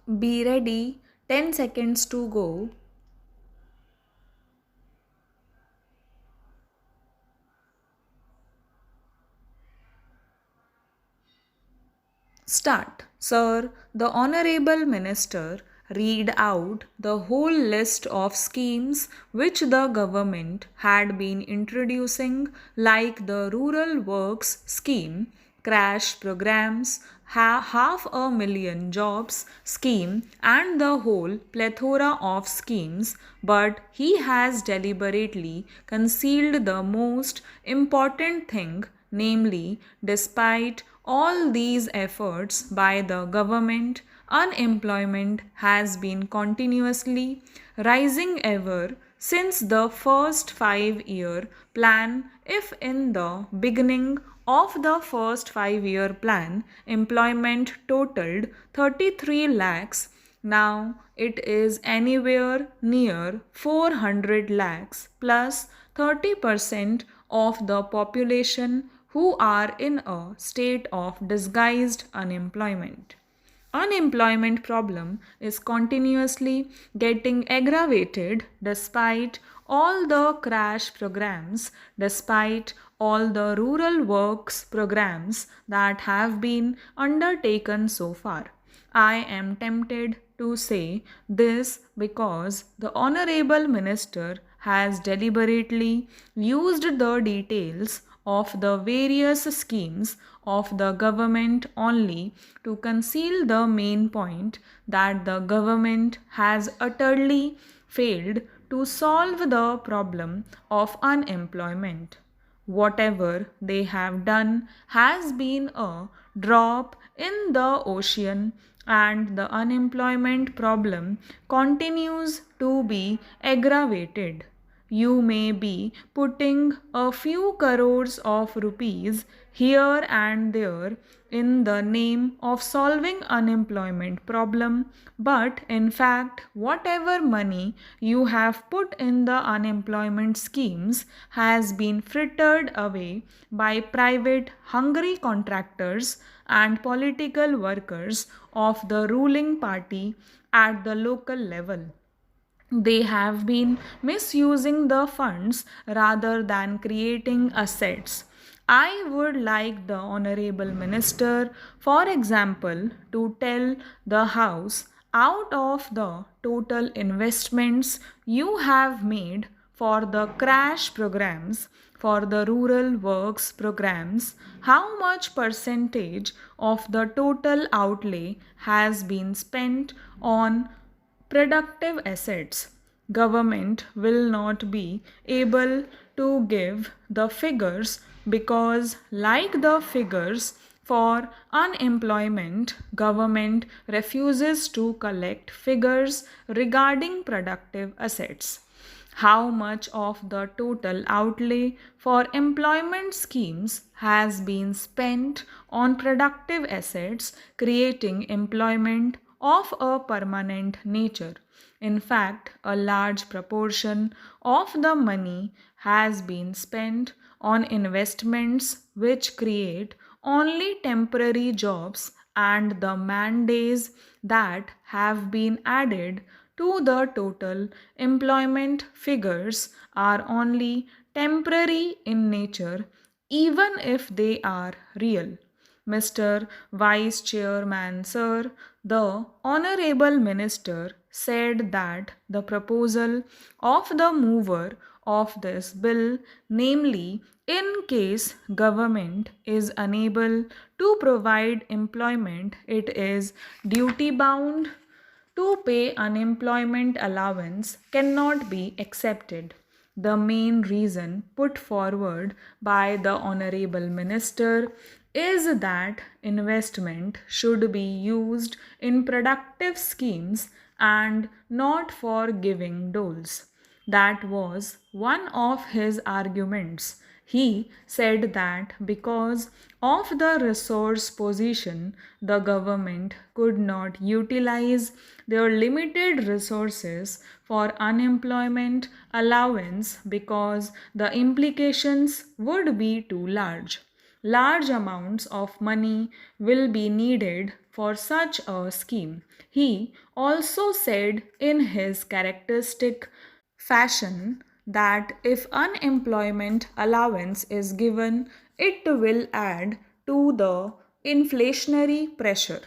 Be ready, 10 seconds to go. Start. Sir, the Honorable Minister read out the whole list of schemes which the government had been introducing, like the Rural Works Scheme, crash programs, half a million jobs scheme, and the whole plethora of schemes, but he has deliberately concealed the most important thing, namely, despite all these efforts by the government, unemployment has been continuously rising ever since the first 5 year plan. If in the beginning of the first 5 year plan, employment totaled 33 lakhs, now it is anywhere near 400 lakhs plus 30% of the population who are in a state of disguised unemployment. Unemployment problem is continuously getting aggravated despite all the crash programs, despite all the rural works programs that have been undertaken so far. I am tempted to say this because the Honorable Minister has deliberately used the details of the various schemes of the government only to conceal the main point that the government has utterly failed to solve the problem of unemployment. Whatever they have done has been a drop in the ocean, and the unemployment problem continues to be aggravated. You may be putting a few crores of rupees here and there in the name of solving unemployment problem, but in fact whatever money you have put in the unemployment schemes has been frittered away by private hungry contractors and political workers of the ruling party at the local level. They have been misusing the funds rather than creating assets. I would like the Honorable Minister, for example, to tell the House out of the total investments you have made for the crash programs, for the rural works programs, how much percentage of the total outlay has been spent on productive assets. Government will not be able to give the figures because, like the figures for unemployment, government refuses to collect figures regarding productive assets. How much of the total outlay for employment schemes has been spent on productive assets, creating employment of a permanent nature? In fact, a large proportion of the money has been spent on investments which create only temporary jobs, and the man days that have been added to the total employment figures are only temporary in nature, even if they are real. Mr. Vice Chairman, Sir, the Honorable Minister said that the proposal of the mover of this bill, namely, in case government is unable to provide employment, it is duty bound to pay unemployment allowance, cannot be accepted. The main reason put forward by the Honorable Minister is that investment should be used in productive schemes and not for giving doles. That was one of his arguments. He said that because of the resource position, the government could not utilize their limited resources for unemployment allowance because the implications would be too large. large amounts of money will be needed for such a scheme. He also said in his characteristic fashion that if unemployment allowance is given, it will add to the inflationary pressure.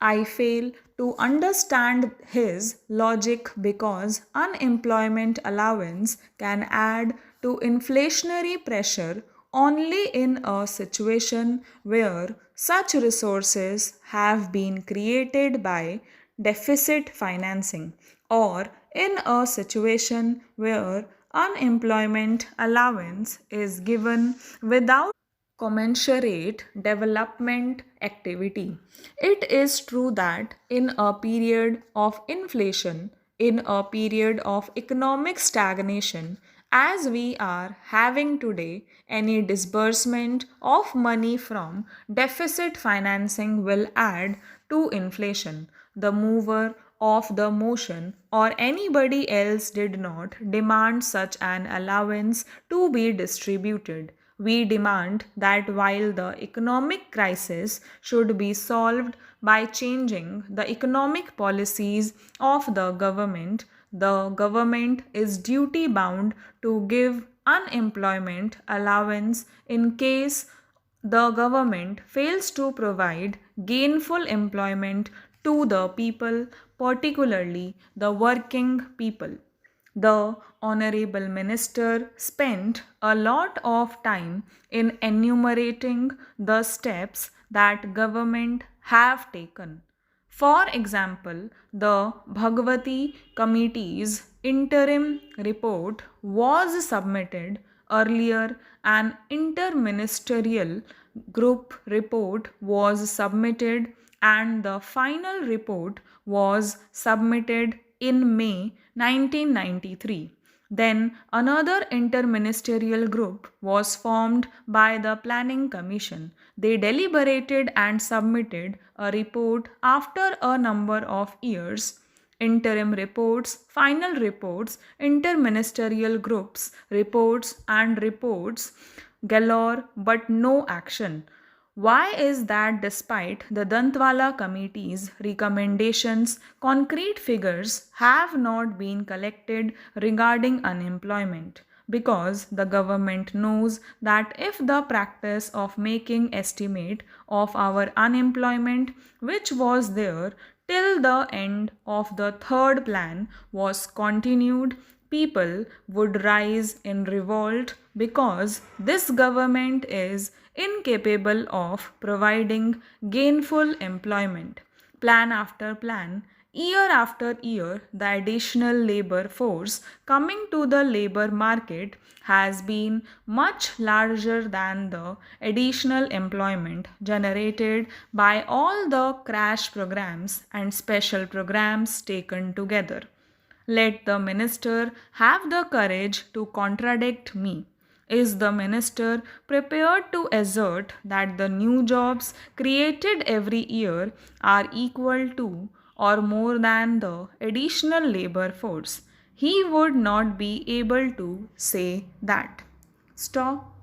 I fail to understand his logic because unemployment allowance can add to inflationary pressure only in a situation where such resources have been created by deficit financing, or in a situation where unemployment allowance is given without commensurate development activity. It is true that in a period of inflation, in a period of economic stagnation, as we are having today, any disbursement of money from deficit financing will add to inflation. The mover of the motion or anybody else did not demand such an allowance to be distributed. We demand that while the economic crisis should be solved by changing the economic policies of the government is duty bound to give unemployment allowance in case the government fails to provide gainful employment to the people, particularly the working people. The Honorable Minister spent a lot of time in enumerating the steps that government have taken. For example, the Bhagwati Committee's interim report was submitted earlier, an interministerial group report was submitted, and the final report was submitted in May 1993. Then another interministerial group was formed by the Planning Commission. They deliberated and submitted a report after a number of years. Interim reports, final reports, interministerial groups, reports, and reports galore, but no action. Why is that despite the Dantwala committee's recommendations, concrete figures have not been collected regarding unemployment? Because the government knows that if the practice of making estimate of our unemployment, which was there till the end of the third plan, was continued, people would rise in revolt because this government is incapable of providing gainful employment. Plan after plan, year after year, the additional labor force coming to the labor market has been much larger than the additional employment generated by all the crash programs and special programs taken together. Let the minister have the courage to contradict me. Is the minister prepared to assert that the new jobs created every year are equal to or more than the additional labor force? He would not be able to say that. Stop.